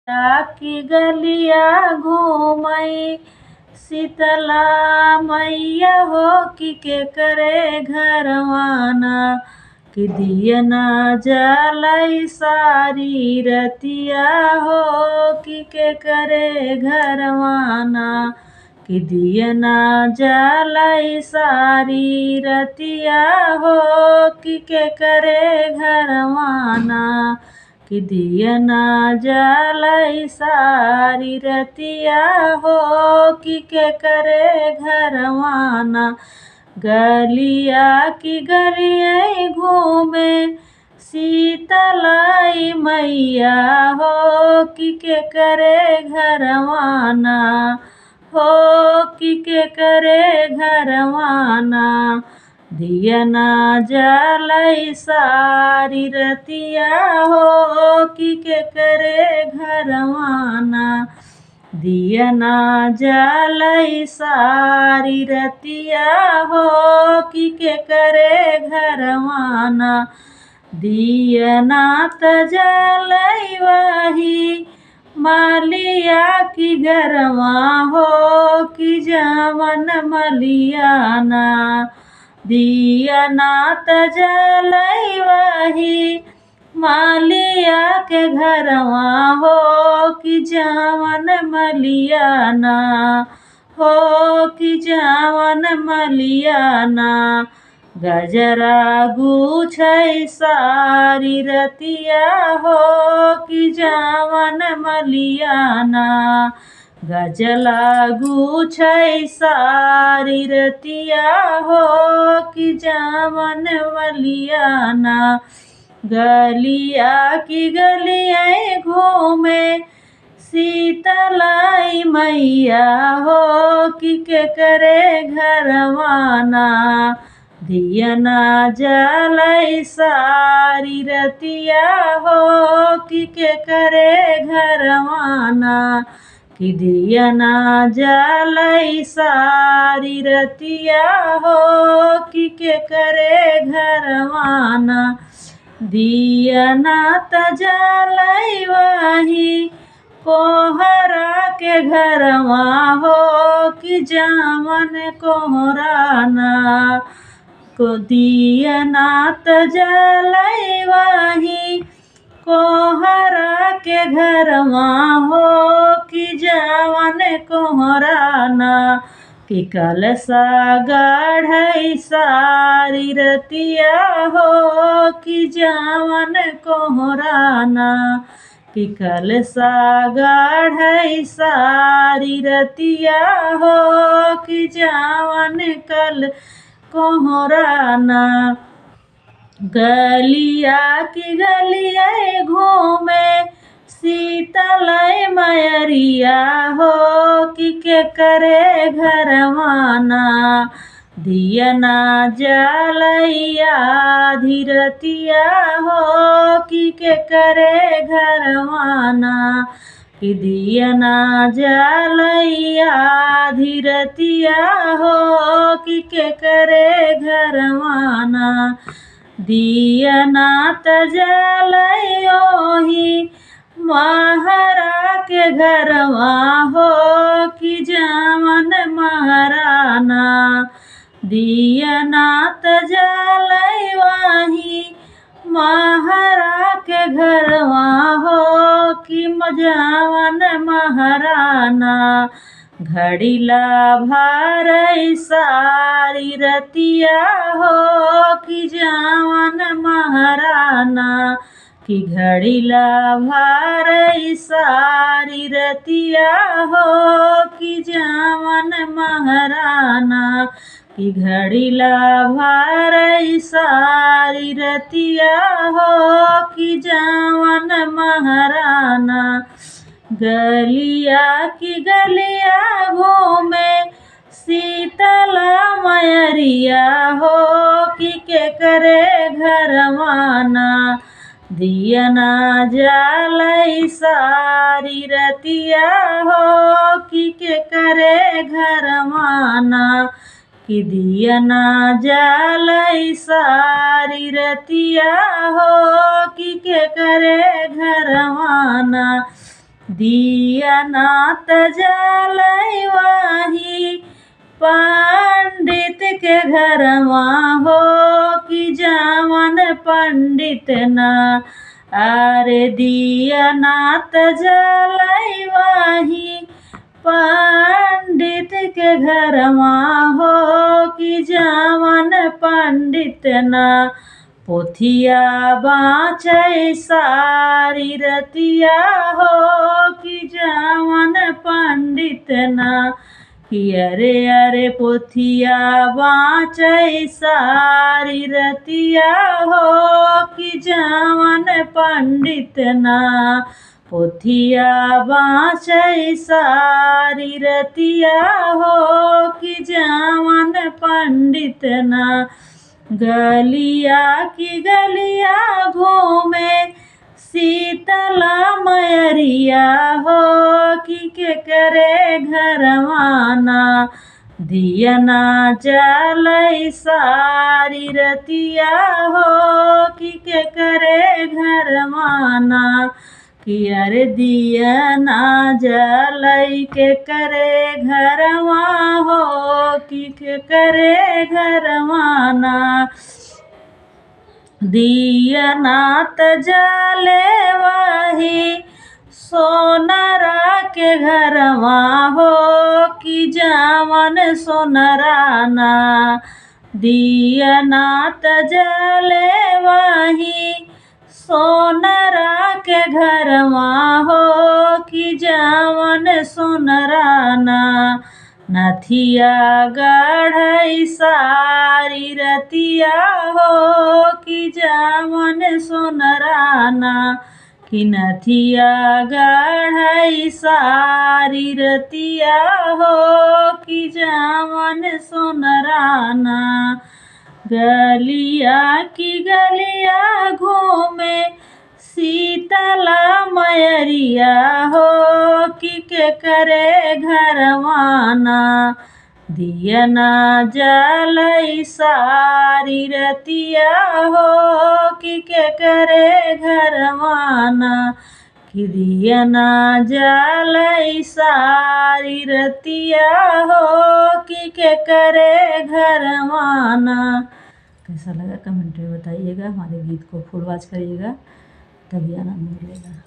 की गलिया घूमई शीतला मैया हो कि के करे घरवाना कि दियना जलई सारी रतिया हो कि के करे घरवाना कि दियना जलई सारी रतिया हो कि के करे घरवाना कि दियना जलई सारी रतिया हो कि के करे घरवाना गलिया की गलिया घूमे शीतलाई मैया हो कि के करे घरवाना हो कि के करे घरवाना दियना जलई सारी रतिया हो कि के करे घरवाना दियना जलई सारी रतिया हो कि के करे घरवाना दियना त जलई वही मालिया की घरवा हो कि जवन मलियाना दियना त जलई वही मालिया के घरवा हो कि जवन मलियाना हो कि जवन मलियाना गजरा गुछै सारी रतिया हो कि जवन मलियाना गजला गुछै सारी रतिया हो कि जवन मलियाना गलिया की गलिया घूमे शीतलाई मैया हो कि के करे घरवाना दियना जलई सारी रतिया हो कि के करे घरवाना कि दियना जलई सारी रतिया हो कि के करे घरवाना दियना त जलई वही कोहरा के घरवा हो कि जवन कोहराना को दियना त जलई वही कोहरा के घरवा हो कि जवन कोहराना कि कलसा गढ़ई सारी रतिया हो कि जवन कोहराना कि कलसा गढ़ई सारी रतिया हो कि जवन कल कोहराना गलिया की गलिया घूमे शीतलई मयरिया हो कि के करे घरवाना दियना जलई आधी रतिया हो कि के करे घरवाना कि दियना जलई आधी रतिया हो कि के करे घरवाना दियना त जलई ओही महारा के घरवा हो कि जवन महाराना दियना त जलई वही महारा के घरवा हो कि जवन महाराना घड़ीला भरई सारी रतिया हो कि जवन महाराना कि घड़ीला भरई सारी रतिया हो कि जवन महाराना कि घड़ीला भरई सारी रतिया हो कि जवन महाराना गलिया की गलिया घूमे शीतला मयरिया हो कि के करे घरवाना दियना जलई सारी रतिया हो कि के करे घरवाना कि दियना जलई सारी रतिया हो कि के करे घरवाना दिया नात जलई वाही पंडित के घरवा हो कि जवन पंडित ना। अरे दिया नात जलई वाही पंडित के घरवा हो कि जवन पंडित ना। पोथिया बाँचै सारी रतिया हो कि जवन पंडित ना। कि अरे अरे पोथिया बाँचै सारी रतिया हो कि जवन पंडित ना। पोथिया बाँचै सारी रतिया हो कि जवन पंडित ना। गलिया की गलिया घूमे शीतला मयरिया हो कि केकरे घरवाना। दियना जलई सारी रतिया हो कि केकरे घरवाना। कि अरे दियना जलई केकरे घरवा हो कि केकरे घरवाना। दियना त जले वही सोनरा के घरवा हो कि जवन सोनराना। दियना त जले वही सोनरा के घरवा हो कि जवन सोनराना। नथिया गढ़ई सारी रतिया हो कि जवन सोनराना। कि नथिया गढ़ई सारी रतिया हो कि जवन सोनराना। गलिया की गलिया घूमे शीतला मयरिया हो कि केकरे घरवाना। दियना जलई सारी रतिया हो कि केकरे घरवाना। कि दियना जलई सारी रतिया हो कि केकरे घरवाना। कैसा लगा कमेंट में बताइएगा। हमारे गीत को फुल वॉच करिएगा, तभी आनंद मिलेगा।